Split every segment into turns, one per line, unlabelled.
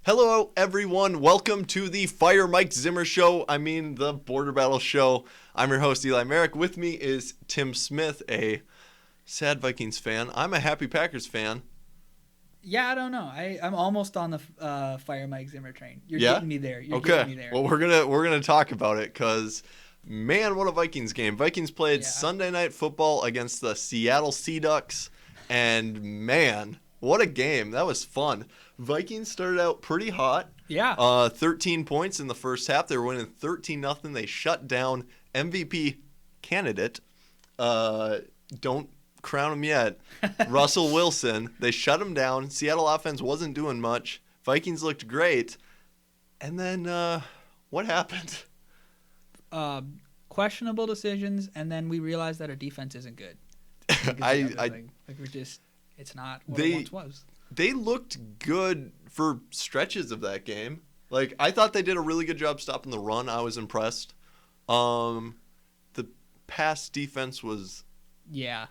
Hello, everyone. Welcome to the Fire Mike Zimmer Show. The Border Battle Show. I'm your host, Eli Merrick. With me is Tim Smith, a sad Vikings fan. I'm a happy Packers fan.
Yeah, I don't know. I'm almost on the Fire Mike Zimmer train. You're
Yeah?
getting me there.
Getting me there. Well, we're gonna talk about it because, man, what a Vikings game. Vikings played Sunday Night Football against the Seattle Sea Ducks, and man, what a game. That was fun. Vikings started out pretty hot.
Yeah.
13 points in the first half. They were winning 13-0. They shut down MVP candidate. Don't crown him yet. Russell Wilson. They shut him down. Seattle offense wasn't doing much. Vikings looked great. And then what happened?
Questionable decisions, and then we realized that our defense isn't good. It's not what it once was.
They looked good for stretches of that game. Like, I thought they did a really good job stopping the run. I was impressed. The pass defense was...
Yeah,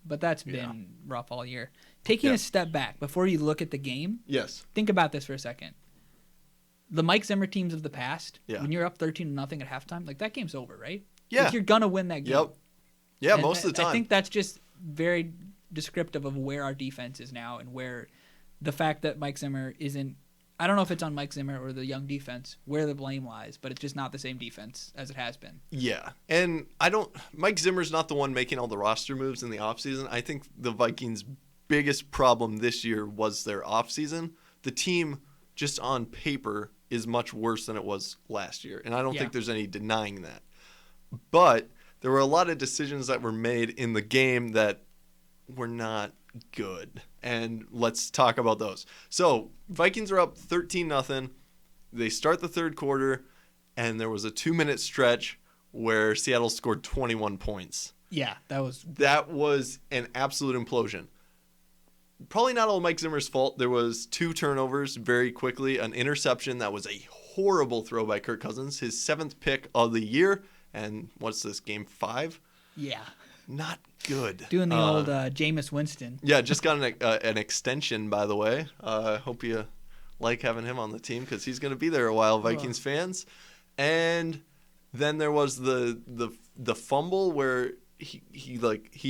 but that's been rough all year. Taking a step back, before you look at the game,
yes,
think about this for a second. The Mike Zimmer teams of the past,
yeah,
when you're up 13-0 at halftime, like, that game's over, right?
Yeah.
Like, you're going to win that game.
Yep. Yeah,
and
most of the time.
I think that's just very descriptive of where our defense is now and where the fact that Mike Zimmer isn't, I don't know if it's on Mike Zimmer or the young defense, where the blame lies, but it's just not the same defense as it has been.
Yeah, and Mike Zimmer's not the one making all the roster moves in the offseason. I think the Vikings' biggest problem this year was their offseason. The team, just on paper, is much worse than it was last year, and I don't think there's any denying that. But there were a lot of decisions that were made in the game that were not good, and let's talk about those. So Vikings are up 13-0. They start the third quarter, and there was a 2-minute stretch where Seattle scored 21 points.
Yeah, that
was an absolute implosion. Probably not all Mike Zimmer's fault. There was 2 turnovers very quickly, an interception that was a horrible throw by Kirk Cousins, his 7th pick of the year, and what's this, game 5?
Yeah.
Not good.
Doing the old Jameis Winston.
Yeah, just got an extension, by the way. Hope you like having him on the team because he's going to be there a while, Vikings fans. And then there was the fumble where he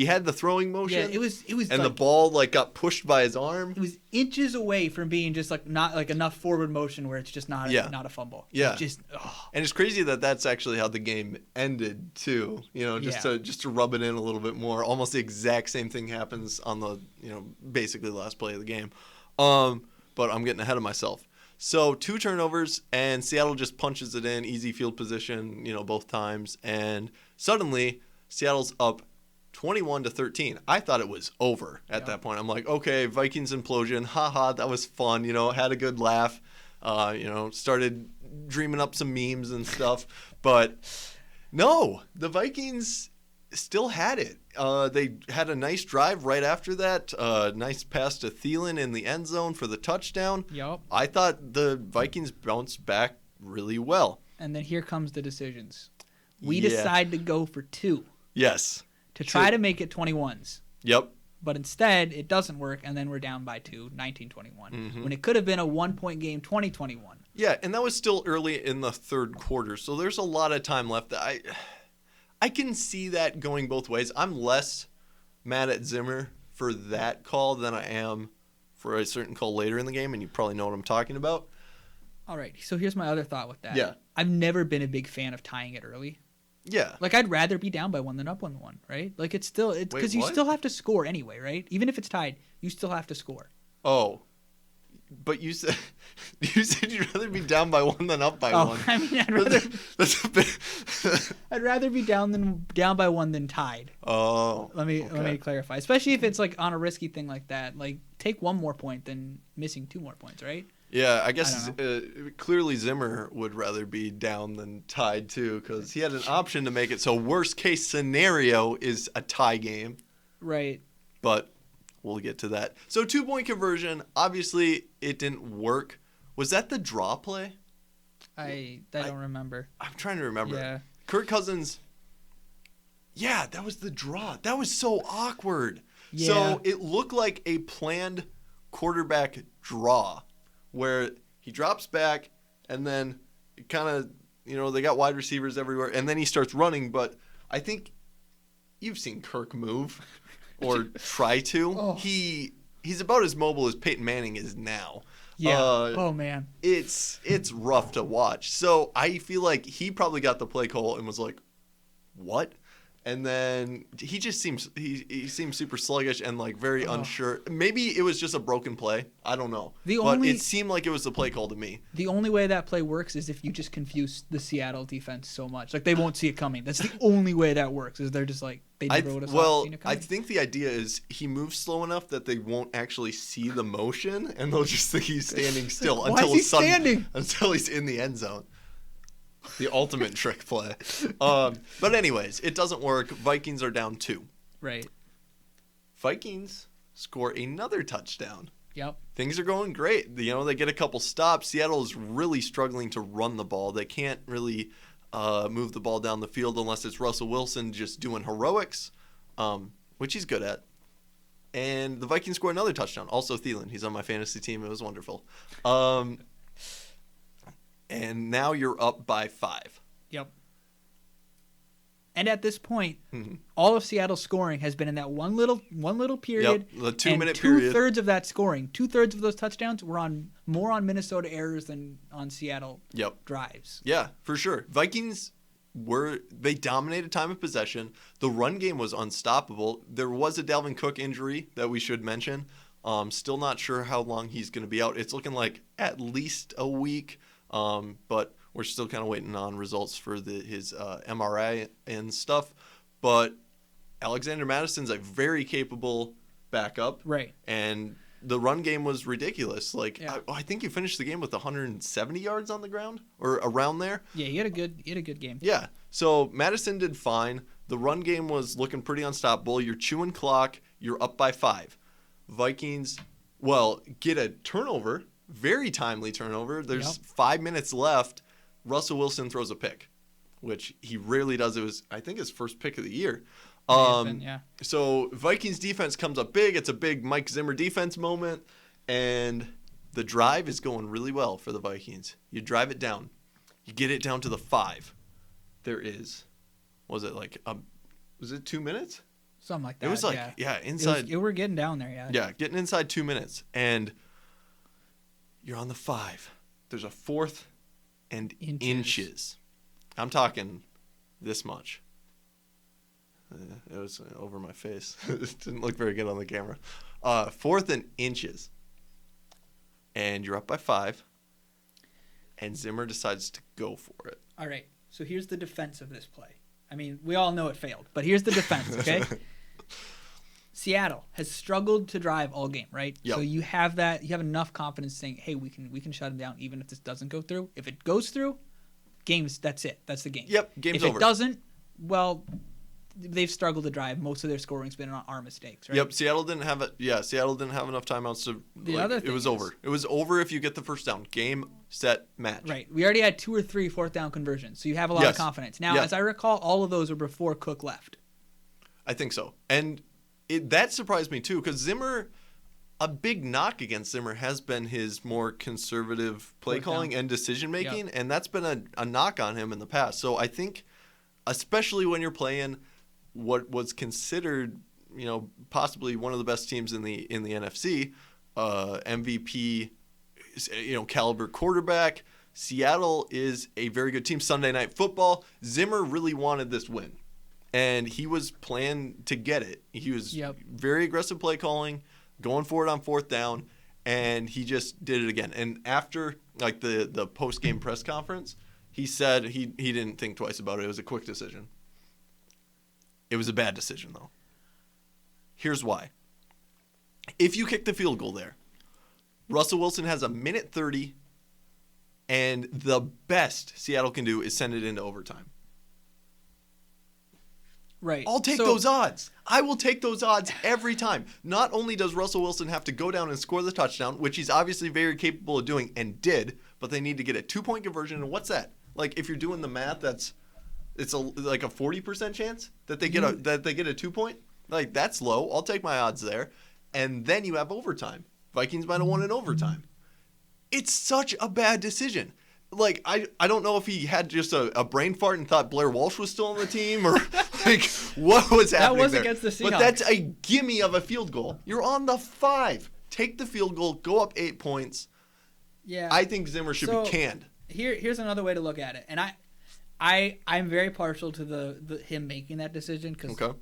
had the throwing motion.
Yeah, it was
and the ball got pushed by his arm.
It was inches away from being just not enough forward motion where it's just not a fumble.
Yeah.
It's just
And it's crazy that that's actually how the game ended too. Just to rub it in a little bit more. Almost the exact same thing happens on the basically the last play of the game. But I'm getting ahead of myself. So 2 turnovers and Seattle just punches it in, easy field position, both times, and suddenly Seattle's up 21-13. I thought it was over at that point. I'm like, okay, Vikings implosion. Haha, that was fun. Had a good laugh. Started dreaming up some memes and stuff. But no, the Vikings still had it. They had a nice drive right after that. Nice pass to Thielen in the end zone for the touchdown.
Yep.
I thought the Vikings bounced back really well.
And then here comes the decisions. We decide to go for 2.
Yes.
To try to make it 21s.
Yep.
But instead, it doesn't work, and then we're down by 2, 19-21. When it could have been a 1-point game, 20-21.
Yeah, and that was still early in the third quarter, so there's a lot of time left. I can see that going both ways. I'm less mad at Zimmer for that call than I am for a certain call later in the game, and you probably know what I'm talking about.
All right, so here's my other thought with that.
Yeah.
I've never been a big fan of tying it early.
Yeah.
Like, I'd rather be down by 1 than up 1-1, right? Like, it's because you still have to score anyway, right? Even if it's tied, you still have to score.
Oh. But you said you'd rather be down by 1 than up by 1.
I mean, I'd rather be down by 1 than tied.
Oh.
Let me clarify. Especially if it's on a risky thing like that. Like, take 1 more point than missing 2 more points, right?
Yeah, I guess clearly Zimmer would rather be down than tied too, because he had an option to make it so worst case scenario is a tie game.
Right.
But we'll get to that. So 2-point conversion, obviously it didn't work. Was that the draw play?
I don't remember.
I'm trying to remember.
Yeah.
Kirk Cousins. Yeah, that was the draw. That was so awkward. Yeah. So it looked like a planned quarterback draw where He drops back, and then it kind of, they got wide receivers everywhere, and then he starts running. But I think you've seen Kirk move or try to.
Oh.
He's about as mobile as Peyton Manning is now.
Yeah. Oh, man.
It's rough to watch. So I feel like he probably got the play call and was like, what? And then he just seems he seems super sluggish and like very unsure. Maybe it was just a broken play. I don't know. But it seemed like it was the play call to me.
The only way that play works is if you just confuse the Seattle defense so much. Like they won't see it coming. That's the only way that works. Is they're just like they never would have seen it coming.
I think the idea is he moves slow enough that they won't actually see the motion and they'll just think he's standing still until he's in the end zone. The ultimate trick play. But anyways, it doesn't work. Vikings are down 2.
Right.
Vikings score another touchdown.
Yep.
Things are going great. They get a couple stops. Seattle is really struggling to run the ball. They can't really move the ball down the field unless it's Russell Wilson just doing heroics, which he's good at. And the Vikings score another touchdown. Also Thielen. He's on my fantasy team. It was wonderful. And now you're up by 5.
Yep. And at this point, all of Seattle's scoring has been in that one little period.
Yep, the 2-minute period.
2/3 of that scoring, 2/3 of those touchdowns were more on Minnesota errors than on Seattle drives.
Yeah, for sure. Vikings they dominated time of possession. The run game was unstoppable. There was a Dalvin Cook injury that we should mention. Still not sure how long he's going to be out. It's looking like at least a week. But we're still kind of waiting on results for his MRI and stuff. But Alexander Madison's a very capable backup.
Right.
And the run game was ridiculous. I think you finished the game with 170 yards on the ground or around there.
Yeah, he had a good game.
Yeah. So Madison did fine. The run game was looking pretty unstoppable. You're chewing clock. You're up by 5. Vikings, get a turnover. Very timely turnover. There's 5 minutes left. Russell Wilson throws a pick, which he rarely does. It was, I think, his first pick of the year. So Vikings defense comes up big. It's a big Mike Zimmer defense moment, and the drive is going really well for the Vikings. You drive it down. You get it down to the 5. There is, was it 2 minutes?
Something like that.
It was inside.
We're getting down there, yeah.
Yeah, getting inside 2 minutes, and you're on the 5. There's a 4th and inches. I'm talking this much. It was over my face. It didn't look very good on the camera. 4th and inches. And you're up by 5. And Zimmer decides to go for it.
All right. So here's the defense of this play. I mean, we all know it failed, but here's the defense, okay? Seattle has struggled to drive all game, right?
Yep.
So you have enough confidence saying, hey, we can shut him down even if this doesn't go through. If it goes through, that's it. That's the game.
Yep, game's over.
If it doesn't, well, they've struggled to drive. Most of their scoring's been on our mistakes, right?
Yep, Seattle didn't have it. Yeah, Seattle didn't have enough timeouts to. It was over. It was over if you get the first down. Game, set, match.
Right. We already had 2 or 3 fourth down conversions, so you have a lot of confidence. Now, as I recall, all of those were before Cook left.
I think so, and that surprised me too, because Zimmer, a big knock against Zimmer has been his more conservative play calling and decision making, and that's been a knock on him in the past. So I think, especially when you're playing what was considered, possibly one of the best teams in the NFC, MVP, caliber quarterback. Seattle is a very good team. Sunday Night Football. Zimmer really wanted this win. And he was planned to get it. He was very aggressive play calling, going for it on 4th down, and he just did it again. And after the post-game press conference, he said he didn't think twice about it. It was a quick decision. It was a bad decision, though. Here's why. If you kick the field goal there, Russell Wilson has 1:30, and the best Seattle can do is send it into overtime.
Right.
I'll take those odds. I will take those odds every time. Not only does Russell Wilson have to go down and score the touchdown, which he's obviously very capable of doing and did, but they need to get a 2-point conversion. And what's that? If you're doing the math, it's a 40% chance that they get a 2-point. That's low. I'll take my odds there. And then you have overtime. Vikings might have won in overtime. It's such a bad decision. Like, I don't know if he had just a brain fart and thought Blair Walsh was still on the team or, like, what was happening
That was
there.
against the Seahawks.
But that's a gimme of a field goal. You're on the 5. Take the field goal. Go up 8 points.
Yeah.
I think Zimmer should be canned.
Here's another way to look at it. And I'm very partial to the him making that decision because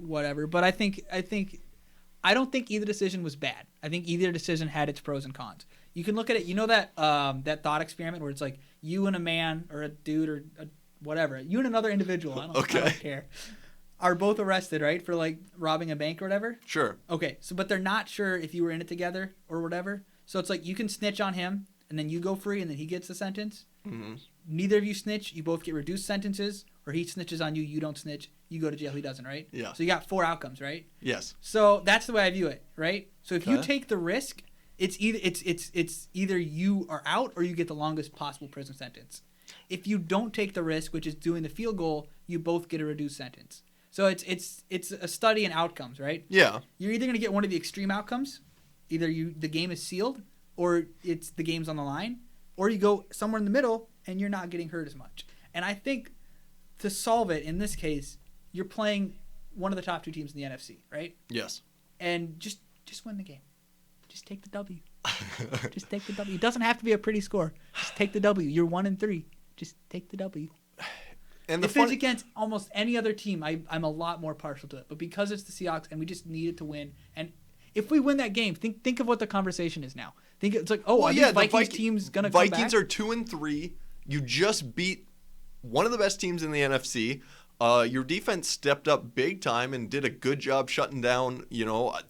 whatever. But I don't think either decision was bad. I think either decision had its pros and cons. You can look at it. You know that thought experiment where it's like you and a man or a dude or whatever, you and another individual. I don't care. Are both arrested, right, for like robbing a bank or whatever?
Sure.
Okay. So, but they're not sure if you were in it together or whatever. So it's like you can snitch on him and then you go free and then he gets the sentence.
Mm-hmm.
Neither of you snitch. You both get reduced sentences, or he snitches on you. You don't snitch. You go to jail. He doesn't, right?
Yeah.
So you got 4 outcomes, right?
Yes.
So that's the way I view it, right? So if you take the risk, it's either you are out or you get the longest possible prison sentence. If you don't take the risk, which is doing the field goal, you both get a reduced sentence. So it's a study in outcomes, right?
Yeah.
You're either going to get one of the extreme outcomes, either the game is sealed, or it's the game's on the line, or you go somewhere in the middle and you're not getting hurt as much. And I think to solve it in this case, you're playing one of the top 2 teams in the NFC, right?
Yes.
And just win the game. Just take the W. Just take the W. It doesn't have to be a pretty score. Just take the W. You're 1-3. Just take the W.
And
if it's against almost any other team, I'm a lot more partial to it. But because it's the Seahawks and we just needed to win, and if we win that game, think of what the conversation is now. Think it's like, the Vikings team's gonna come back?
Vikings are 2-3. You just beat one of the best teams in the NFC. Your defense stepped up big time and did a good job shutting down,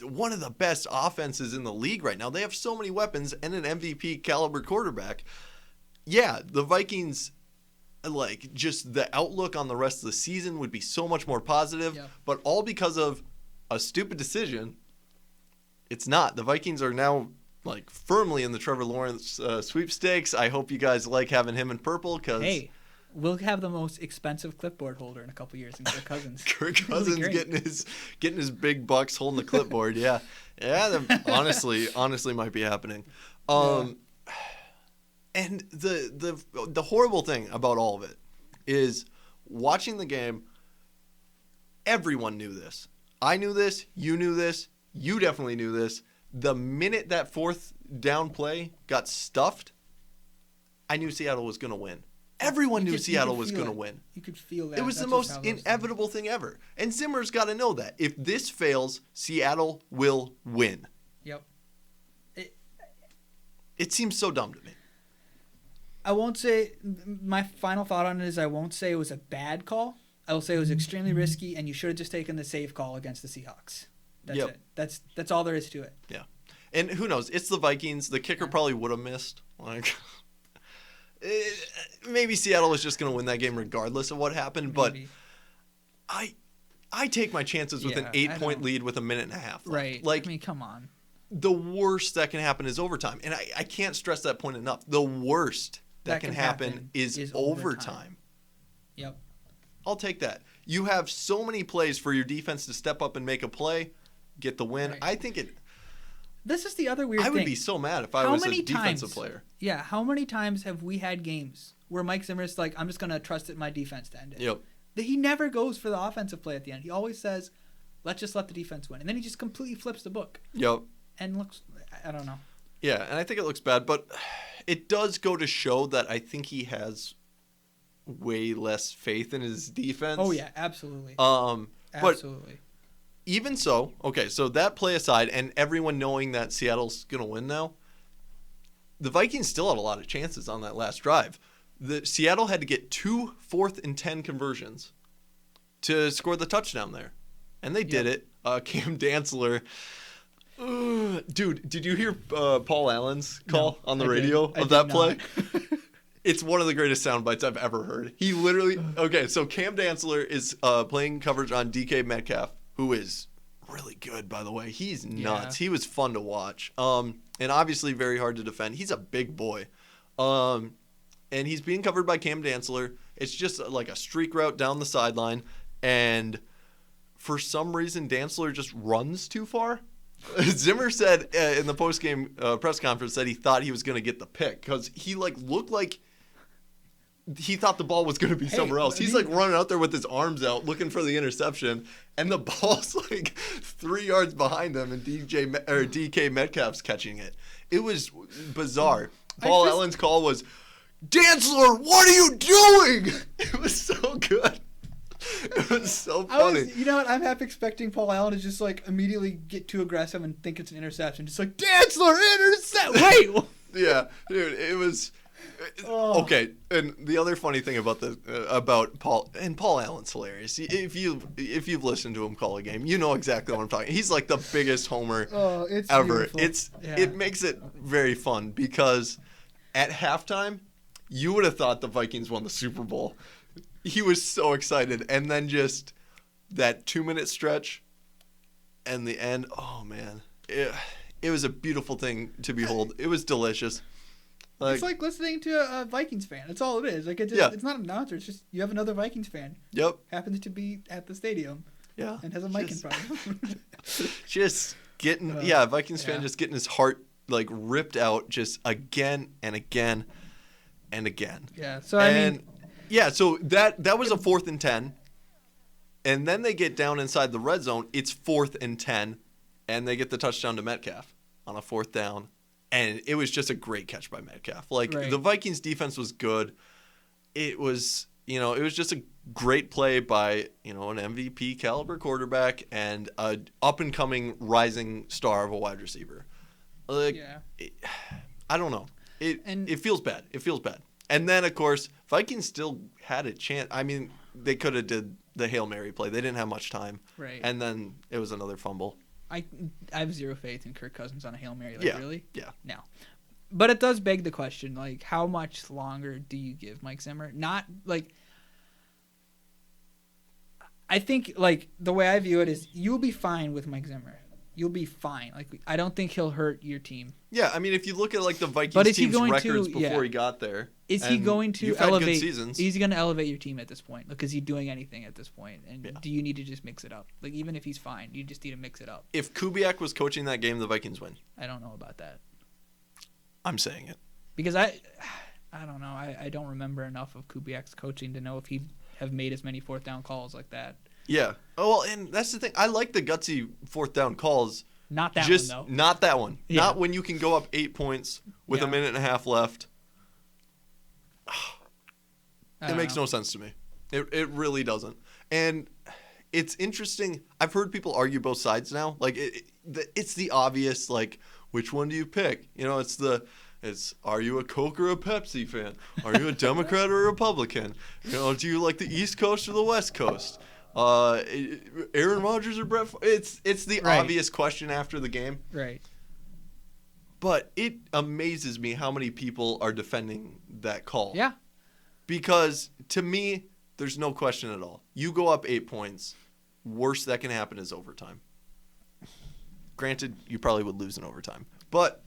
one of the best offenses in the league right now. They have so many weapons and an MVP caliber quarterback. Yeah, the Vikings, like, just the outlook on the rest of the season would be so much more positive, but all because of a stupid decision. It's not. The Vikings are now, like, firmly in the Trevor Lawrence sweepstakes. I hope you guys like having him in purple because... Hey.
We'll have the most expensive clipboard holder in a couple years in Kirk Cousins.
Kirk Cousins getting his big bucks holding the clipboard. Yeah, that honestly might be happening. And the horrible thing about all of it is watching the game. Everyone knew this. I knew this. You knew this. You definitely knew this. The minute that 4th down play got stuffed, I knew Seattle was going to win. Everyone knew Seattle was going to win.
You could feel that.
It was the most inevitable thing ever. And Zimmer's got to know that. If this fails, Seattle will win.
Yep.
It seems so dumb to me.
I won't say – my final thought on it is I won't say it was a bad call. I will say it was extremely risky, and you should have just taken the safe call against the Seahawks. That's it. That's all there is to it.
Yeah. And who knows? It's the Vikings. The kicker probably would have missed. Like – maybe Seattle was just going to win that game regardless of what happened, but I take my chances with an 8-point lead with a minute and a half left.
Right.
Like,
I mean, come on.
The worst that can happen is overtime. And I can't stress that point enough. The worst that can happen is overtime.
Yep.
I'll take that. You have so many plays for your defense to step up and make a play, get the win. Right. I think it...
This is the other weird thing.
I would be so mad if I was a defensive player.
Yeah, how many times have we had games where Mike Zimmer's like, I'm just going to trust my defense to end it?
Yep.
He never goes for the offensive play at the end. He always says, let's just let the defense win. And then he just completely flips the book.
Yep.
And looks, I don't know.
Yeah, and I think it looks bad, but it does go to show that I think he has way less faith in his defense.
Oh, yeah, absolutely.
Absolutely. Even so, okay, so that play aside and everyone knowing that Seattle's going to win now, the Vikings still had a lot of chances on that last drive. Seattle had to get 2 4th and 10 conversions to score the touchdown there. And they did it. Cam Dantzler. Dude, did you hear Paul Allen's call on the radio of that play? It's one of the greatest sound bites I've ever heard. He literally... Okay, so Cam Dantzler is playing coverage on DK Metcalf, who is really good, by the way. He's nuts. Yeah. He was fun to watch. And obviously very hard to defend. He's a big boy. And he's being covered by Cam Dantzler. It's just like a streak route down the sideline. And for some reason, Dantzler just runs too far. Zimmer said in the post-game press conference that he thought he was going to get the pick because he looked like he thought the ball was going to be somewhere else. He's running out there with his arms out looking for the interception, and the ball's 3 yards behind him, and DK Metcalf's catching it. It was bizarre. Paul Allen's call was, "Dantzler, what are you doing?" It was so good. It was so funny.
You know what? I'm half expecting Paul Allen to just immediately get too aggressive and think it's an interception. Just Dantzler, intercept! Wait!
Yeah, dude, it was... Okay, and the other funny thing about Paul Allen's hilarious. If you've listened to him call a game, you know exactly what I'm talking. He's the biggest homer ever.
Beautiful.
It makes it very fun because at halftime, you would have thought the Vikings won the Super Bowl. He was so excited, and then just that 2-minute stretch and the end. Oh man, it was a beautiful thing to behold. It was delicious.
It's like listening to a Vikings fan. That's all it is. It's not an announcer. It's just you have another Vikings fan.
Yep.
Happens to be at the stadium.
Yeah.
And has a mic in front of him.
Just getting Vikings fan just getting his heart ripped out just again and again and again.
Yeah. So I mean.
Yeah. So that was a 4th and 10, and then they get down inside the red zone. It's 4th and 10, and they get the touchdown to Metcalf on a 4th down. And it was just a great catch by Metcalf. The Vikings defense was good. It was, it was just a great play by, an MVP caliber quarterback and an up-and-coming rising star of a wide receiver. I don't know. It feels bad. It feels bad. And then, of course, Vikings still had a chance. I mean, they could have did the Hail Mary play. They didn't have much time.
Right.
And then it was another fumble.
I have zero faith in Kirk Cousins on a Hail Mary. Really?
Yeah.
No. But it does beg the question, how much longer do you give Mike Zimmer? Not, I think, the way I view it is you'll be fine with Mike Zimmer. You'll be fine. I don't think he'll hurt your team.
Yeah, I mean, if you look at, the Vikings team's records before he got there.
Is he going to elevate?
Seasons.
He's going to elevate your team at this point. Is he doing anything at this point? And do you need to just mix it up? Even if he's fine, you just need to mix it up.
If Kubiak was coaching that game, the Vikings win.
I don't know about that.
I'm saying it.
Because I don't know. I don't remember enough of Kubiak's coaching to know if he'd have made as many 4th down calls like that.
Yeah. Oh, well, and that's the thing. I like the gutsy 4th down calls.
Not that one, though.
Not that one.
Yeah.
Not when you can go up 8 points with a minute and a half left. It makes no sense to me. It really doesn't. And it's interesting. I've heard people argue both sides now. It's the obvious, which one do you pick? It's are you a Coke or a Pepsi fan? Are you a Democrat or a Republican? Do you like the East Coast or the West Coast? Aaron Rodgers or Brett? It's the obvious question after the game.
Right.
But it amazes me how many people are defending that call.
Yeah.
Because to me, there's no question at all. You go up 8 points, worst that can happen is overtime. Granted, you probably would lose in overtime. But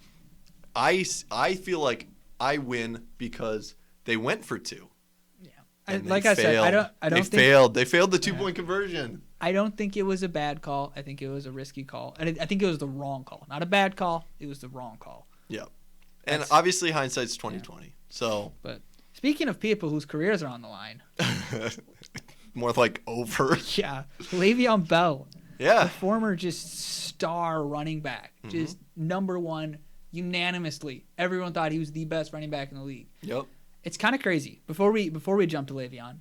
I feel like I win because they went for 2.
I said,
They failed the 2-point conversion.
I don't think it was a bad call. I think it was a risky call. And I think it was the wrong call. Not a bad call. It was the wrong call.
Yeah. And obviously hindsight's 20/20. Yeah. So.
But speaking of people whose careers are on the line.
More over.
Yeah. Le'Veon Bell.
Yeah.
The former just star running back. Mm-hmm. Just number one unanimously. Everyone thought he was the best running back in the league.
Yep.
It's kind of crazy. Before we jump to Le'Veon,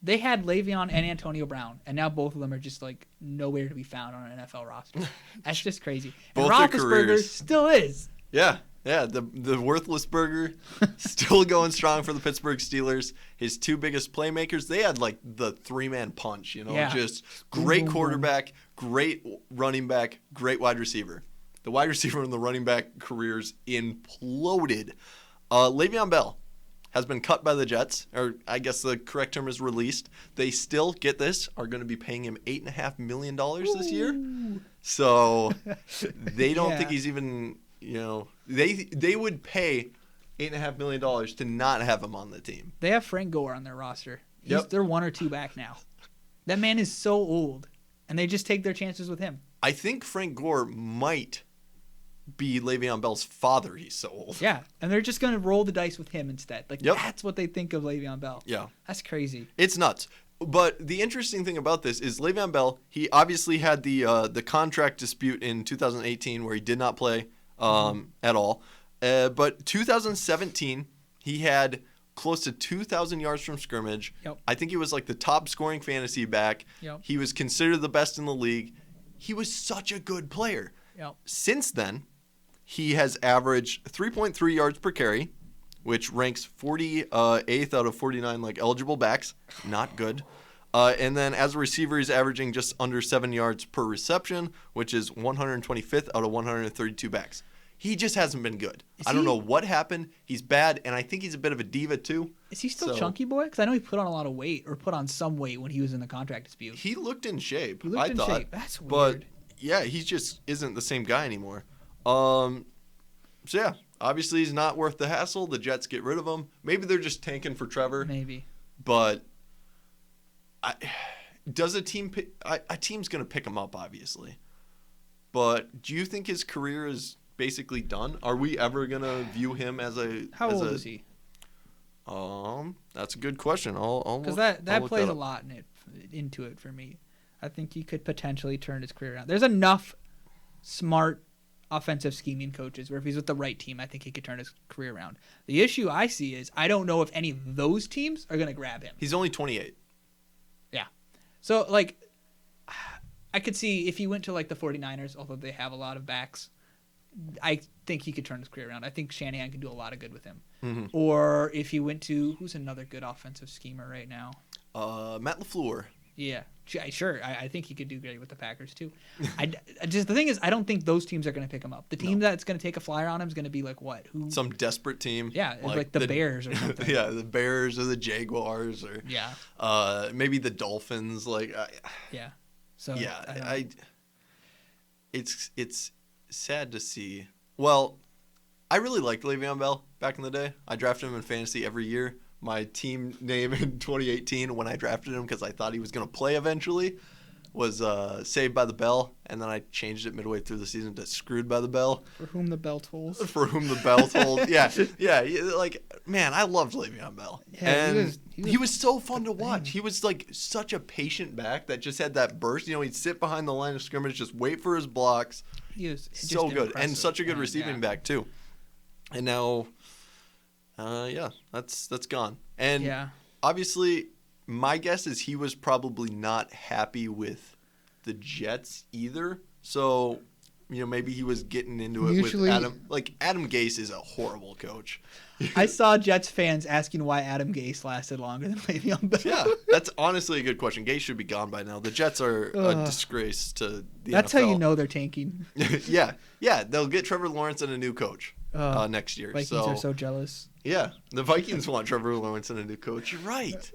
they had Le'Veon and Antonio Brown, and now both of them are just nowhere to be found on an NFL roster. That's just crazy. And Roethlisberger still is.
Yeah, the worthless burger still going strong for the Pittsburgh Steelers. His 2 biggest playmakers, they had the 3-man punch. Just great quarterback, great running back, great wide receiver. The wide receiver and the running back careers imploded. Le'Veon Bell has been cut by the Jets, or I guess the correct term is released. They still, get this, are going to be paying him $8.5 million this year. So they don't think he's even, they would pay $8.5 million to not have him on the team.
They have Frank Gore on their roster. They're 1 or 2 back now. That man is so old, and they just take their chances with him.
I think Frank Gore might be Le'Veon Bell's father. He's so old.
Yeah, and they're just going to roll the dice with him instead. Like,
Yep.
That's what they think of Le'Veon Bell.
Yeah.
That's crazy.
It's nuts. But the interesting thing about this is Le'Veon Bell, he obviously had the contract dispute in 2018 where he did not play at all. But 2017, he had close to 2,000 yards from scrimmage.
Yep.
I think he was like the top scoring fantasy back.
Yep.
He was considered the best in the league. He was such a good player.
Yep.
Since then, he has averaged 3.3 yards per carry, which ranks 48th out of 49 like eligible backs. Not good. And then as a receiver, he's averaging just under 7 yards per reception, which is 125th out of 132 backs. He just hasn't been good. I don't know what happened. He's bad, and I think he's a bit of a diva too.
Is he still chunky boy? Because I know he put on a lot of weight, or put on some weight when he was in the contract dispute.
He looked in shape.
I thought.
Shape.
That's weird.
But yeah, he just isn't the same guy anymore. So yeah, obviously he's not worth the hassle. The Jets get rid of him. Maybe they're just tanking for Trevor.
Maybe.
But does a team a team's going to pick him up, obviously. But do you think his career is basically done? Are we ever going to view him as a...
How old is he?
That's a good question.
Because that plays a lot into it for me. I think he could potentially turn his career around. There's enough smart offensive scheming coaches where if he's with the right team, I think he could turn his career around. The issue I see is I don't know if any of those teams are going to grab him.
He's only 28.
Yeah. So, like, I could see if he went to, like, the 49ers, although they have a lot of backs, I think he could turn his career around. I think Shanahan can do a lot of good with him. Mm-hmm. Or if he went to, who's another good offensive schemer right now?
Matt LaFleur.
Yeah, sure. I think he could do great with the Packers too. The thing is, I don't think those teams are going to pick him up. The team that's going to take a flyer on him is going to be like what?
Some desperate team.
Yeah, like the Bears or something.
Yeah, the Bears or the Jaguars or maybe the Dolphins.
Yeah. So
yeah, it's sad to see. Well, I really liked Le'Veon Bell back in the day. I drafted him in fantasy every year. My team name in 2018 when I drafted him because I thought he was going to play eventually was Saved by the Bell, and then I changed it midway through the season to Screwed by the Bell.
For whom the bell tolls.
For whom the bell tolls. Yeah. Like, man, I loved Le'Veon Bell. Yeah, and he was so fun to watch. He was like such a patient back that just had that burst. You know, he'd sit behind the line of scrimmage, just wait for his blocks.
He was
so good, and such a good receiving back too. And now... that's gone. And obviously, my guess is he was probably not happy with the Jets either. So, maybe he was getting into it with Adam. Like, Adam Gase is a horrible coach.
I saw Jets fans asking why Adam Gase lasted longer than Le'Veon Bell.
Yeah, that's honestly a good question. Gase should be gone by now. The Jets are a disgrace to the NFL.
That's how you know they're tanking.
Yeah, they'll get Trevor Lawrence and a new coach next year.
Vikings are so jealous.
Yeah, the Vikings want Trevor Lawrence and a new coach. You're right.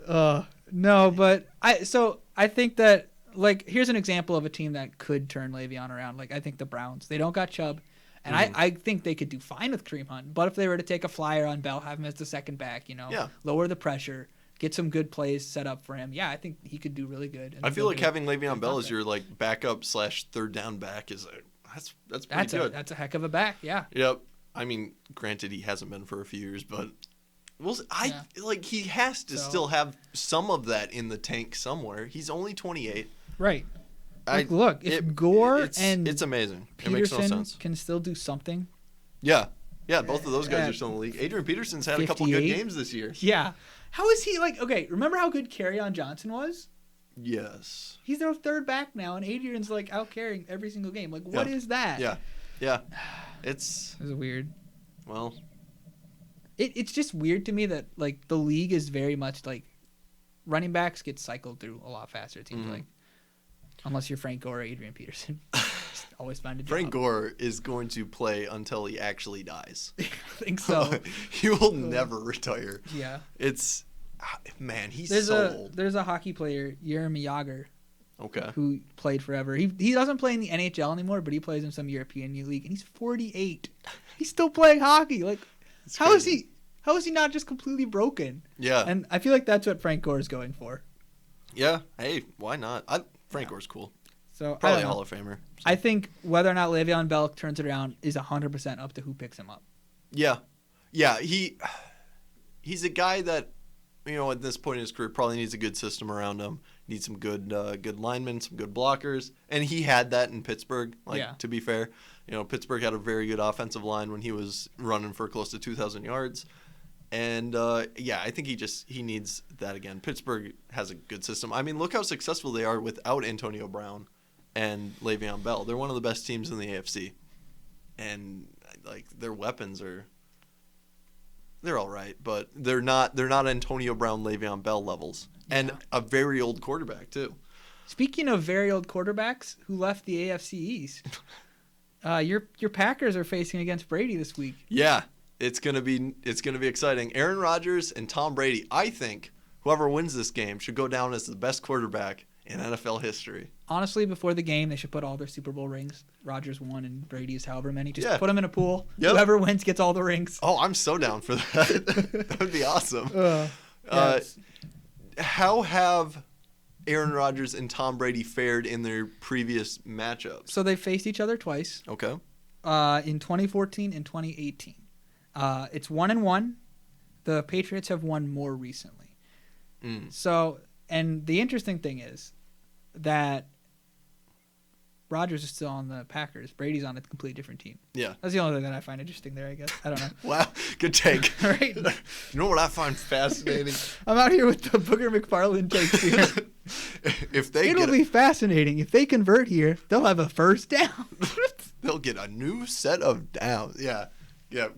No, but I think that, like, here's an example of a team that could turn Le'Veon around. Like, I think the Browns. They don't got Chubb, and I think they could do fine with Kareem Hunt. But if they were to take a flyer on Bell, have him as the second back, lower the pressure, get some good plays set up for him. Yeah, I think he could do really good.
I feel like having Le'Veon Bell as your like backup / third down back is that's pretty good.
That's a heck of a back. Yeah.
Yep. I mean, granted, he hasn't been for a few years, but he has to still have some of that in the tank somewhere. He's only 28.
Right. Look, if Gore and
it's amazing.
Peterson
it makes no sense.
Can still do something.
Yeah, both of those guys are still in the league. Adrian Peterson's had 58. A couple good games this year.
Yeah. How is he remember how good Kerryon Johnson was?
Yes.
He's their third back now, and Adrian's out carrying every single game. What is that?
Yeah. It's
weird.
Well,
it's just weird to me that the league is very much running backs get cycled through a lot faster. It seems like, unless you're Frank Gore or Adrian Peterson, always find a job.
Frank Gore is going to play until he actually dies.
I think so.
He will never retire.
Yeah.
It's he's old.
There's a hockey player, Jaromir Jagr.
Okay.
Who played forever. He doesn't play in the NHL anymore, but he plays in some European league, and he's 48. He's still playing hockey. How is he not just completely broken?
Yeah.
And I feel like that's what Frank Gore is going for.
Yeah. Hey, why not? Frank Gore's cool.
So
probably
I don't know.
Hall of Famer. So.
I think whether or not Le'Veon Bell turns it around is 100% up to who picks him up.
Yeah. He's a guy that, at this point in his career, probably needs a good system around him. Needs some good linemen, some good blockers, and he had that in Pittsburgh. To be fair, Pittsburgh had a very good offensive line when he was running for close to 2,000 yards. And I think he needs that again. Pittsburgh has a good system. I mean, look how successful they are without Antonio Brown and Le'Veon Bell. They're one of the best teams in the AFC, and their weapons they're all right, but they're not Antonio Brown, Le'Veon Bell levels, and a very old quarterback too.
Speaking of very old quarterbacks who left the AFC East, your Packers are facing against Brady this week.
Yeah. It's gonna be exciting. Aaron Rodgers and Tom Brady. I think whoever wins this game should go down as the best quarterback in NFL history.
Honestly, before the game, they should put all their Super Bowl rings. Rodgers won and Brady's however many. Just put them in a pool. Yep. Whoever wins gets all the rings.
Oh, I'm so down for that. That would be awesome. How have Aaron Rodgers and Tom Brady fared in their previous matchups?
So they faced each other twice.
Okay.
In 2014 and 2018. It's 1-1. The Patriots have won more recently. So, and the interesting thing is that Rodgers is still on the Packers. Brady's on a completely different team.
Yeah.
That's the only thing that I find interesting there, I guess. I don't know.
Wow. Good take.
Right?
You know what I find fascinating?
I'm out here with the Booger McFarland takes here. It'll be fascinating. If they convert here, they'll have a first down.
They'll get a new set of downs. Yeah. Yeah.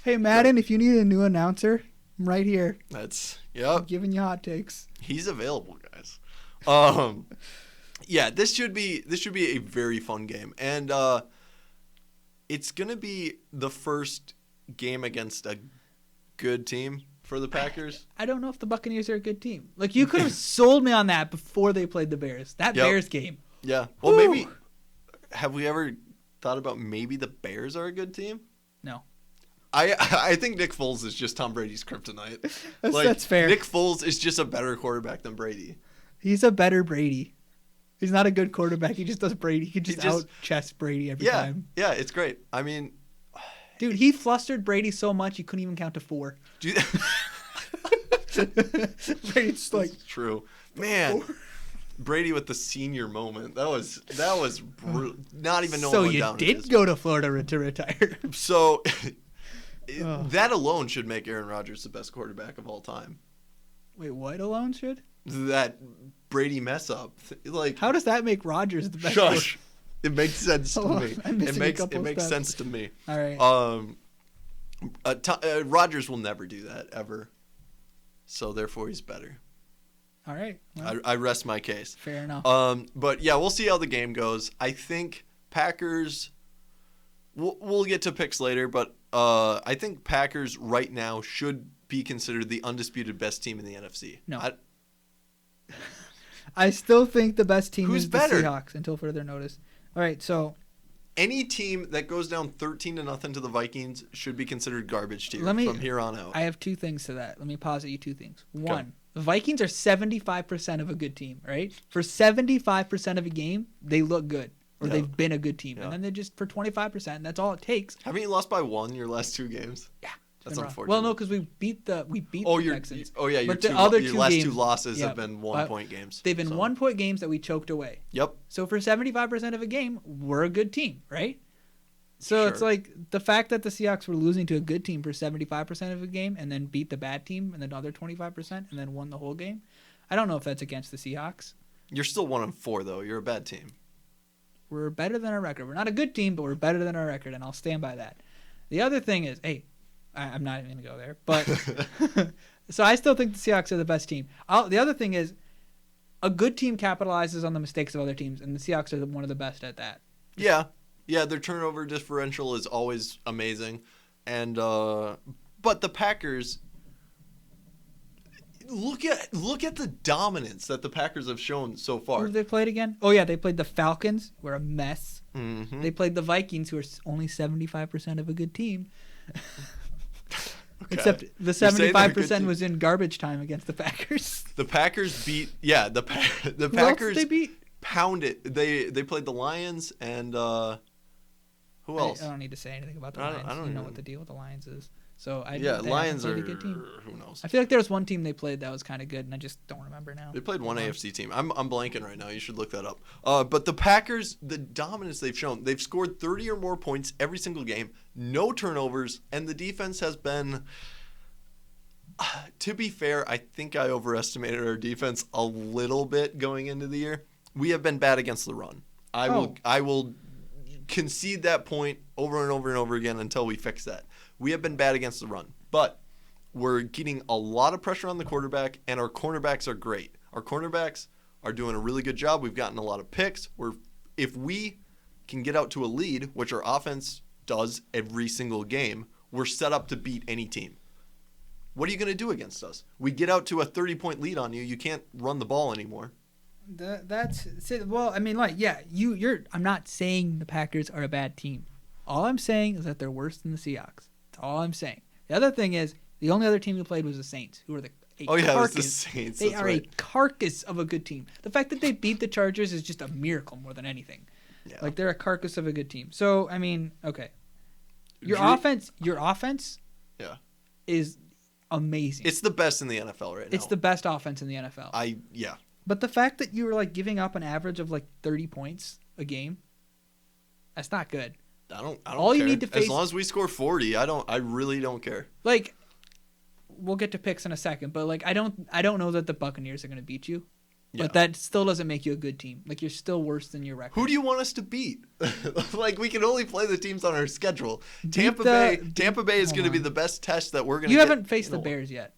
Hey, Madden, if you need a new announcer, I'm right here. I'm giving you hot takes.
He's available, guys. This should be a very fun game, and it's gonna be the first game against a good team for the Packers.
I don't know if the Buccaneers are a good team. You could have sold me on that before they played the Bears. Bears game.
Yeah. Well, maybe. Have we ever thought about maybe the Bears are a good team?
No.
I think Nick Foles is just Tom Brady's kryptonite.
That's fair.
Nick Foles is just a better quarterback than Brady.
He's a better Brady. He's not a good quarterback. He just does Brady. He just out-chess Brady every time. Yeah,
it's great. I mean...
Dude, he flustered Brady so much he couldn't even count to 4. Brady's
That's true. Man... 4. Brady with the senior moment. That was not even knowing what down.
So you did go to Florida to retire.
So that alone should make Aaron Rodgers the best quarterback of all time.
Wait, what alone should?
That Brady mess up.
How does that make Rodgers the best?
Shush. It makes sense to me. It makes sense to me.
All
right. Rodgers will never do that ever. So therefore he's better.
All right. Well,
I rest my case.
Fair enough.
But yeah, we'll see how the game goes. I think Packers. We'll get to picks later, but I think Packers right now should be considered the undisputed best team in the NFC.
No. I still think the best team is the Seahawks until further notice. All right, so
any team that goes down 13-0 to the Vikings should be considered garbage tier from here on out.
I have 2 things to that. Let me posit you 2 things. One, the Vikings are 75% of a good team, right? For 75% of a game, they look good. Or they've been a good team. And then they're just for 25%, that's all it takes.
Haven't you lost by 1 your last 2 games?
Yeah.
That's unfortunate.
Well, no, because we beat the Texans.
Your last 2 losses have been 1-point games.
They've been 1-point games that we choked away.
Yep.
So for 75% of a game, we're a good team, right? So it's like the fact that the Seahawks were losing to a good team for 75% of a game and then beat the bad team and then other 25% and then won the whole game. I don't know if that's against the Seahawks.
You're still 1-4 though. You're a bad team.
We're better than our record. We're not a good team, but we're better than our record, and I'll stand by that. The other thing is, I'm not even going to go there, but so I still think the Seahawks are the best team. The other thing is, a good team capitalizes on the mistakes of other teams, and the Seahawks are one of the best at that.
Yeah, their turnover differential is always amazing, and but the Packers. Look at the dominance that the Packers have shown so far.
Who have they played again? Oh, yeah, they played the Falcons, who are a mess.
Mm-hmm.
They played the Vikings, who are only 75% of a good team.
Okay.
Except the 75% was in garbage time against the Packers.
The Packers beat... Yeah, the
Who
Packers...
else did they beat?
pound it. They played the Lions and who else?
I don't need to say anything about the Lions.
I don't
you know
even...
what the deal with the Lions is. So
Lions are
a good team.
Who knows?
I feel like there was one team they played that was kind of good, and I just don't remember now.
They played one AFC team. I'm blanking right now. You should look that up. But the Packers, the dominance they've shown, they've scored 30 or more points every single game, no turnovers, and the defense has been. To be fair, I think I overestimated our defense a little bit going into the year. We have been bad against the run. I will concede that point over and over and over again until we fix that. We have been bad against the run, but we're getting a lot of pressure on the quarterback, and our cornerbacks are great. Our cornerbacks are doing a really good job. We've gotten a lot of picks. If we can get out to a lead, which our offense does every single game, we're set up to beat any team. What are you going to do against us? We get out to a 30-point lead on you. You can't run the ball anymore.
Well, I mean, like, yeah, I'm not saying the Packers are a bad team. All I'm saying is that they're worse than the Seahawks. That's all I'm saying. The other thing is, the only other team who played was the Saints, who are the carcass.
It was the Saints.
They are a carcass of a good team. The fact that they beat the Chargers is just a miracle more than anything. Yeah. Like, they're a carcass of a good team. So, I mean, okay. Your offense
yeah,
is amazing.
It's the best in the NFL right now.
It's the best offense in the NFL.
Yeah.
But the fact that you were like giving up an average of like 30 points a game, that's not good.
I don't
All
care.
You need to face,
as long as we score 40, I really don't care.
Like, we'll get to picks in a second, but like I don't know that the Buccaneers are going to beat you. Yeah. But that still doesn't make you a good team. Like, you're still worse than your record.
Who do you want us to beat? Like, we can only play the teams on our schedule. Tampa Bay is going to be the best test that we're going to get.
You haven't faced the Bears yet.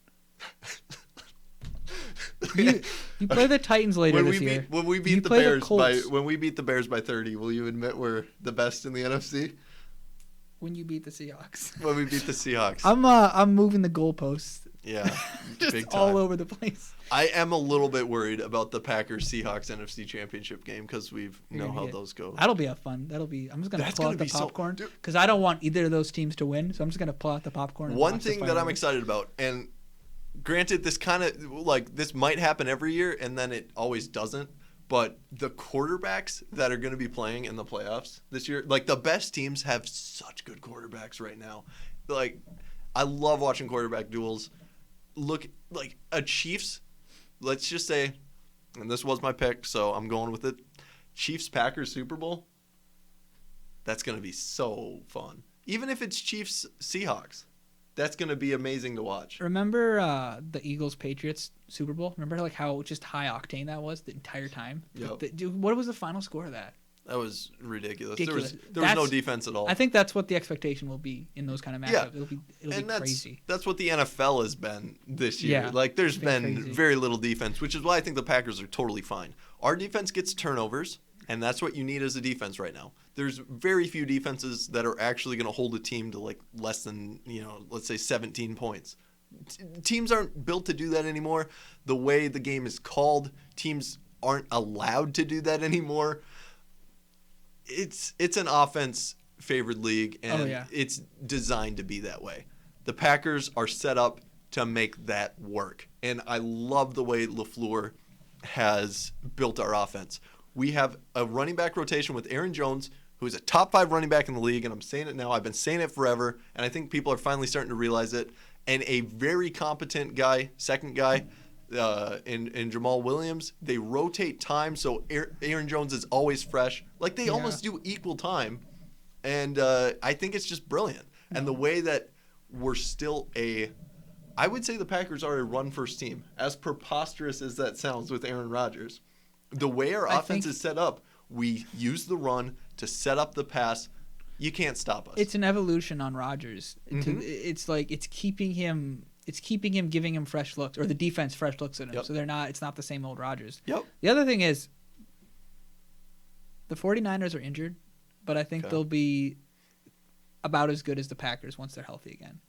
You play the Titans later this year.
When we beat the Bears by 30, will you admit we're the best in the NFC?
When you beat the Seahawks.
When we beat the Seahawks.
I'm moving the goalposts.
Yeah,
just
big time.
All over the place.
I am a little bit worried about the Packers-Seahawks NFC Championship game because we know how those go.
That'll be fun. I'm just going to pull out the popcorn because I don't want either of those teams to win, so I'm just going to pull out the popcorn.
One thing that I'm excited about, and granted, this kind of like this might happen every year, and then it always doesn't. But the quarterbacks that are going to be playing in the playoffs this year, like the best teams have such good quarterbacks right now. Like, I love watching quarterback duels. Look, like a Chiefs, let's just say, and this was my pick, so I'm going with it. Chiefs-Packers Super Bowl. That's going to be so fun. Even if it's Chiefs-Seahawks. That's going to be amazing to watch.
Remember the Eagles-Patriots Super Bowl? Remember like how just high octane that was the entire time?
Yep.
What was the final score of that?
That was ridiculous. There was no defense at all.
I think that's what the expectation will be in those kind of matchups.
Yeah.
It'll be crazy.
That's what the NFL has been this year.
Yeah,
like there's been
crazy.
Very little defense, which is why I think the Packers are totally fine. Our defense gets turnovers, and that's what you need as a defense right now. There's very few defenses that are actually going to hold a team to like less than, let's say 17 points. Teams aren't built to do that anymore. The way the game is called, teams aren't allowed to do that anymore. It's an offense favored league, and it's designed to be that way. The Packers are set up to make that work, and I love the way LaFleur has built our offense. We have a running back rotation with Aaron Jones, who is a top 5 running back in the league, and I'm saying it now. I've been saying it forever, and I think people are finally starting to realize it. And a very competent guy, second guy, in Jamal Williams. They rotate time, so Aaron Jones is always fresh. Like, they almost do equal time. And I think it's just brilliant. And the way that we're still I would say the Packers are a run-first team, as preposterous as that sounds with Aaron Rodgers. The way our offense is set up, we use the run to set up the pass. You can't stop us.
It's an evolution on Rodgers. Mm-hmm. It's like it's keeping him, giving him fresh looks, or the defense fresh looks at him. Yep. So it's not the same old Rodgers.
Yep.
The other thing is, the 49ers are injured, but I think they'll be about as good as the Packers once they're healthy again.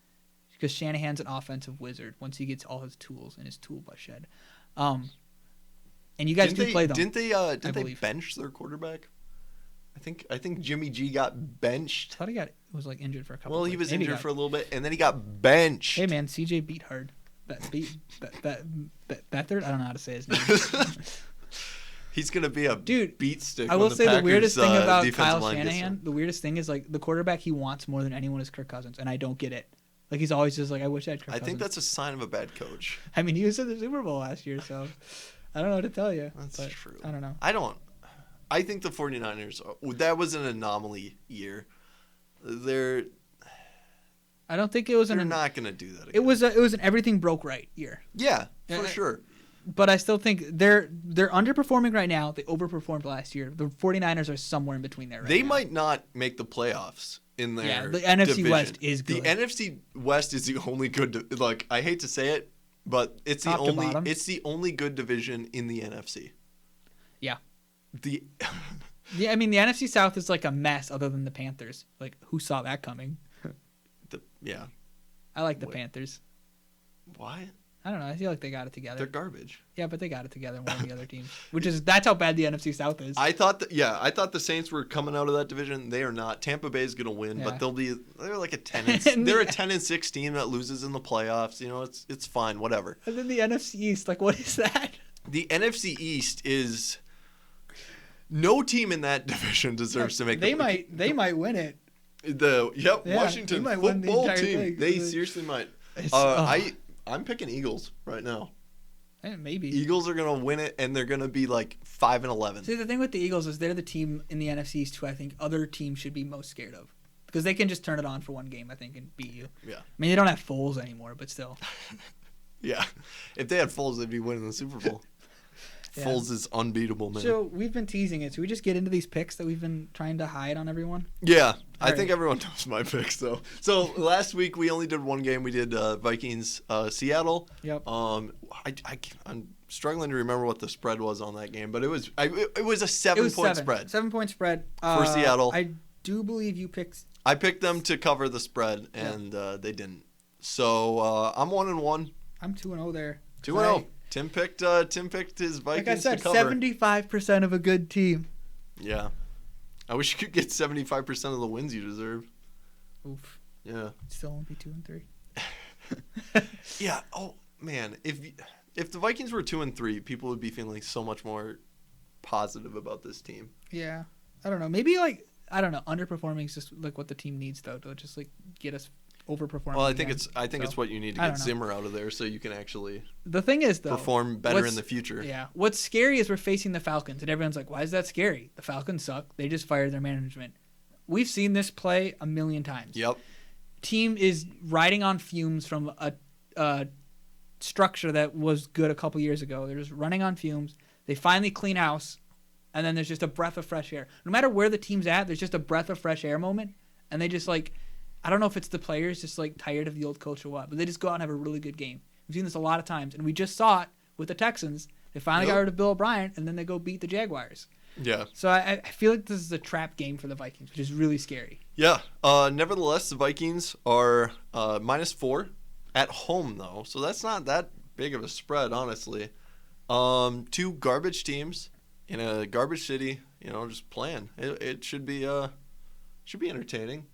Because Shanahan's an offensive wizard once he gets all his tools in his tool shed. And you guys play them.
Didn't they bench their quarterback? I think Jimmy G got benched.
I thought he was like injured for a couple.
Well, he was injured for a little bit, and then he got benched.
Hey man, CJ beat hard. Beathard? I don't know how to say his name.
He's gonna be a beat stick.
I will say the weirdest thing about Kyle
line
Shanahan, the weirdest thing is like the quarterback he wants more than anyone is Kirk Cousins, and I don't get it. Like he's always just like, I wish I had Kirk Cousins.
I think that's a sign of a bad coach.
I mean, he was in the Super Bowl last year, so I don't know what to tell you.
That's true.
I don't know.
I think the 49ers, that was an anomaly year. I
don't think it was
They're not going to do that again.
It was an everything broke right year.
Yeah, for sure.
But I still think they're underperforming right now. They overperformed last year. The 49ers are somewhere in between there right now.
They might not make the playoffs in their
the NFC
division.
West is good.
The NFC West is the only good like I hate to say it, but it's the only good division in the NFC.
Yeah.
Yeah,
I mean the NFC South is like a mess other than the Panthers. Like who saw that coming?
Yeah.
I like the Panthers.
Why?
I don't know. I feel like they got it together.
They're garbage.
Yeah, but they got it together more than the other teams. That's how bad the NFC South is.
I thought the Saints were coming out of that division. They are not. Tampa Bay is going to win, but they're like a 10 they're a 10-6 team that loses in the playoffs. You know, it's fine, whatever.
And then the NFC East, like what is that?
The NFC East is no team in that division deserves to make
They might win it.
Washington football team. They seriously might. I'm picking Eagles right now.
Maybe
Eagles are gonna win it, and they're gonna be like 5-11.
See, the thing with the Eagles is they're the team in the NFC East who I think other teams should be most scared of because they can just turn it on for one game, I think, and beat you.
Yeah.
I mean, they don't have Foles anymore, but still.
Yeah, if they had Foles, they'd be winning the Super Bowl. Yeah. Foles is unbeatable, man.
So we've been teasing it. So we just get into these picks that we've been trying to hide on everyone?
Yeah. I think everyone knows my picks, though. So last week we only did one game. We did Vikings Seattle.
Yep.
I'm struggling to remember what the spread was on that game, but it was a 7-point spread.
7-point spread.
For Seattle.
I do believe you picked...
I picked them to cover the spread, and they didn't. So I'm 1-1.
I'm 2-0 there.
2-0. Tim picked his Vikings to cover.
Like I said, 75% of a good team.
Yeah. I wish you could get 75% of the wins you deserve.
Oof.
Yeah.
Still won't be 2-3.
Yeah. Oh man, if the Vikings were 2-3, people would be feeling so much more positive about this team.
Yeah. I don't know. Maybe underperforming is just like what the team needs though to just like get us overperforming.
Well, I think it's what you need to get Zimmer out of there so you can actually
the thing is though
perform better in the future.
Yeah. What's scary is we're facing the Falcons and everyone's like, why is that scary? The Falcons suck. They just fired their management. We've seen this play a million times.
Yep.
Team is riding on fumes from a structure that was good a couple years ago. They're just running on fumes. They finally clean house and then there's just a breath of fresh air. No matter where the team's at, there's just a breath of fresh air moment and they just like I don't know if it's the players just like tired of the old coach or what, but they just go out and have a really good game. We've seen this a lot of times, and we just saw it with the Texans. They finally got rid of Bill O'Brien, and then they go beat the Jaguars.
Yeah.
So I feel like this is a trap game for the Vikings, which is really scary.
Yeah. Nevertheless, the Vikings are -4 at home, though, so that's not that big of a spread, honestly. Two garbage teams in a garbage city, just playing. It should be entertaining.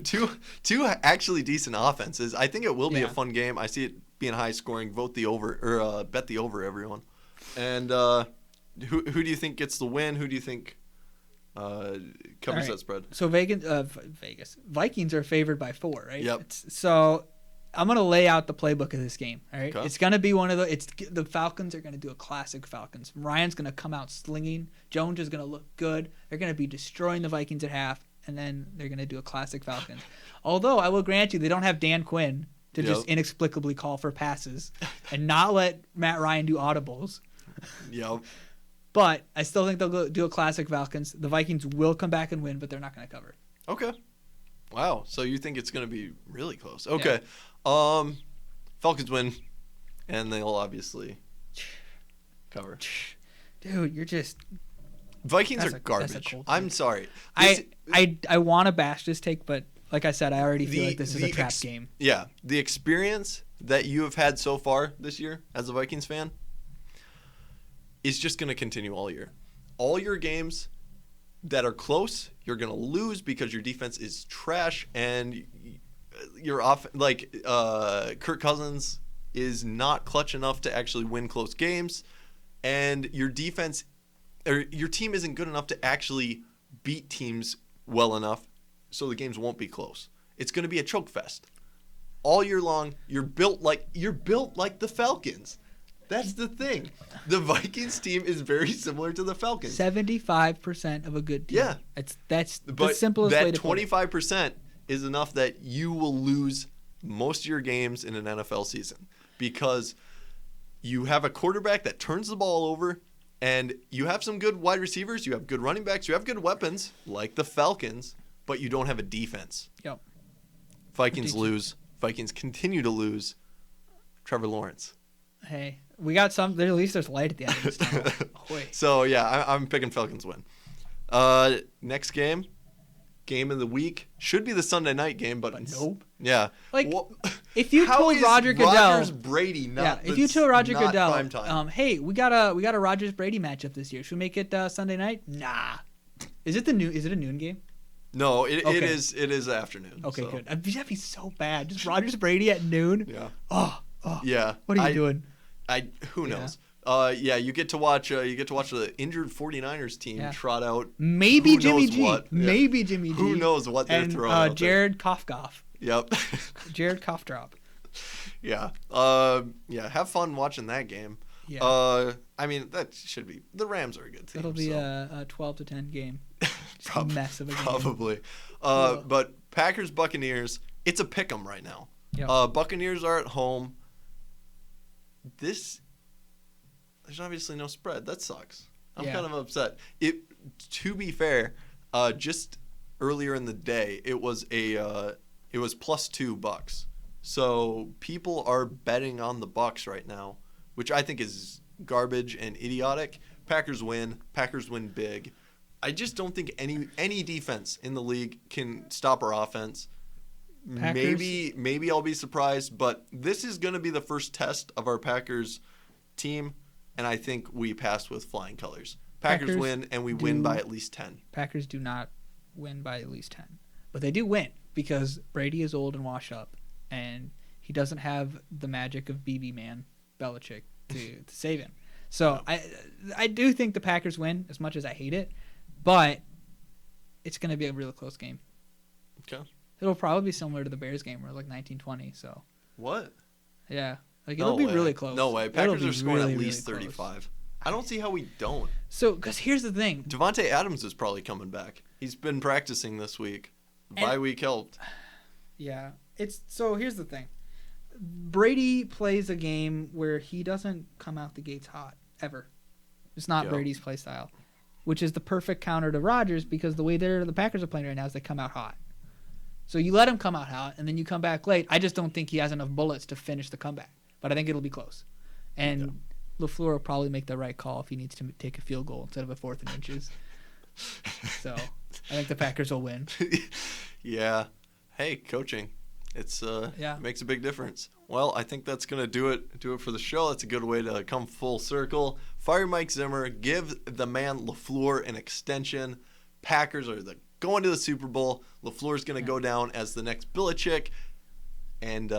Two actually decent offenses. I think it will be a fun game. I see it being high scoring. Vote the over or bet the over, everyone. And who do you think gets the win? Who do you think covers that spread?
So Vikings are favored by 4, right?
Yep.
So I'm gonna lay out the playbook of this game. All right.
Okay.
It's gonna be the Falcons are gonna do a classic Falcons. Ryan's gonna come out slinging. Jones is gonna look good. They're gonna be destroying the Vikings at half. And then they're going to do a classic Falcons. Although, I will grant you, they don't have Dan Quinn to just inexplicably call for passes and not let Matt Ryan do audibles.
Yep.
But I still think they'll go do a classic Falcons. The Vikings will come back and win, but they're not going to cover.
Okay. Wow. So you think it's going to be really close. Okay. Yeah. Falcons win, and they'll obviously cover.
Dude, you're just...
Vikings are garbage. I'm sorry.
I want to bash this take, but like I said, I already feel like this is a trap game.
Yeah. The experience that you have had so far this year as a Vikings fan is just going to continue all year. All your games that are close, you're going to lose because your defense is trash and you're off. Kirk Cousins is not clutch enough to actually win close games, and your defense or your team isn't good enough to actually beat teams well enough, so the games won't be close. It's going to be a choke fest all year long. You're built like the Falcons. That's the thing. The Vikings team is very similar to the Falcons.
75% of a good team.
Yeah,
that's the simplest way to put it.
That 25% is enough that you will lose most of your games in an NFL season because you have a quarterback that turns the ball over, and you have some good wide receivers, you have good running backs, you have good weapons like the Falcons, but you don't have a defense.
Yep.
Vikings lose. Vikings continue to lose. Trevor Lawrence.
Hey, we got some. At least there's light at the end of this tunnel. Oh, wait.
So yeah, I'm picking Falcons win. Next game of the week should be the Sunday night game, but
nope.
Yeah.
Like if you told Roger Goodell,
Rodgers Brady not.
Yeah. If you told Roger Goodell,
hey,
we got a Rodgers Brady matchup this year. Should we make it Sunday night? Nah. Is it a noon game?
No, it is afternoon.
Okay,
so.
good. That'd be so bad. Just Rodgers Brady at noon.
Yeah.
Oh.
Yeah.
What are you doing?
Who knows? You get to watch the injured 49ers team trot out.
Maybe Jimmy G. Maybe Jimmy G.
Who knows what they're throwing out
Jared Koffgoff.
Yep.
Jared Koffdrop.
Yeah. Have fun watching that game.
Yeah.
I mean, that should be. The Rams are a good team.
It'll be a 12-10 game. A mess of a game.
Probably. But Packers Buccaneers, it's a pick 'em right now.
Yep.
Buccaneers are at home. There's obviously no spread. That sucks. I'm kind of upset. To be fair, just earlier in the day, it was +2 bucks. So people are betting on the Bucks right now, which I think is garbage and idiotic. Packers win. Packers win big. I just don't think any defense in the league can stop our offense.
Packers.
Maybe I'll be surprised, but this is going to be the first test of our Packers team, and I think we pass with flying colors. Packers win, and we win by at least 10.
Packers do not win by at least 10, but they do win because Brady is old and washed up, and he doesn't have the magic of BB Man Belichick to save him. So I do think the Packers win, as much as I hate it, but it's going to be a really close game.
Okay.
It'll probably be similar to the Bears game where it was like 19-20. So
what?
Yeah, it'll be really close.
No way. Packers are scoring
really,
at least
really
35.
Close.
I don't see how we don't.
So, because here's the thing.
Devontae Adams is probably coming back. He's been practicing this week. Bye week helped.
Yeah. So here's the thing. Brady plays a game where he doesn't come out the gates hot ever. It's not Brady's play style, which is the perfect counter to Rodgers because the way the Packers are playing right now is they come out hot. So you let him come out hot, and then you come back late. I just don't think he has enough bullets to finish the comeback. But I think it'll be close. And LaFleur will probably make the right call if he needs to take a field goal instead of a 4th and inches. So I think the Packers will win.
Yeah. Hey, coaching. It's makes a big difference. Well, I think that's gonna do it for the show. That's a good way to come full circle. Fire Mike Zimmer. Give the man LaFleur an extension. Packers are going to the Super Bowl. LaFleur's gonna go down as the next Belichick. And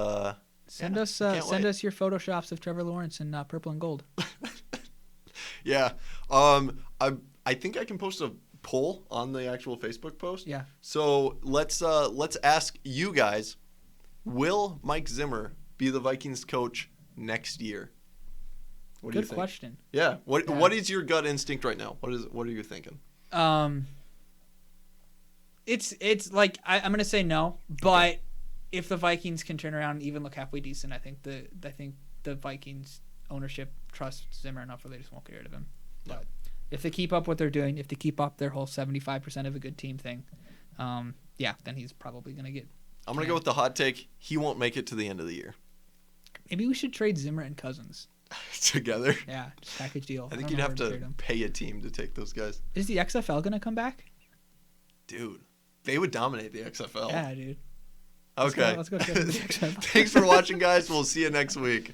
send us your photoshops of Trevor Lawrence in purple and gold. Yeah. I think I can post a poll on the actual Facebook post.
Yeah.
So let's ask you guys, will Mike Zimmer be the Vikings coach next year? What do you think?
Good question.
Yeah. What is your gut instinct right now? What are you thinking?
It's like I'm gonna say no, but if the Vikings can turn around and even look halfway decent, I think the Vikings ownership trusts Zimmer enough where they just won't get rid of him.
Yeah.
But if they keep up what they're doing, if they keep up their whole 75% of a good team thing, then he's probably gonna get.
I'm gonna go with the hot take. He won't make it to the end of the year.
Maybe we should trade Zimmer and Cousins
together.
Yeah, package deal.
I think you'd have to pay a team to take those guys.
Is the XFL gonna come back?
Dude, they would dominate the XFL.
Yeah, dude.
Okay.
Let's go check the XFL.
Thanks for watching, guys. We'll see you next week.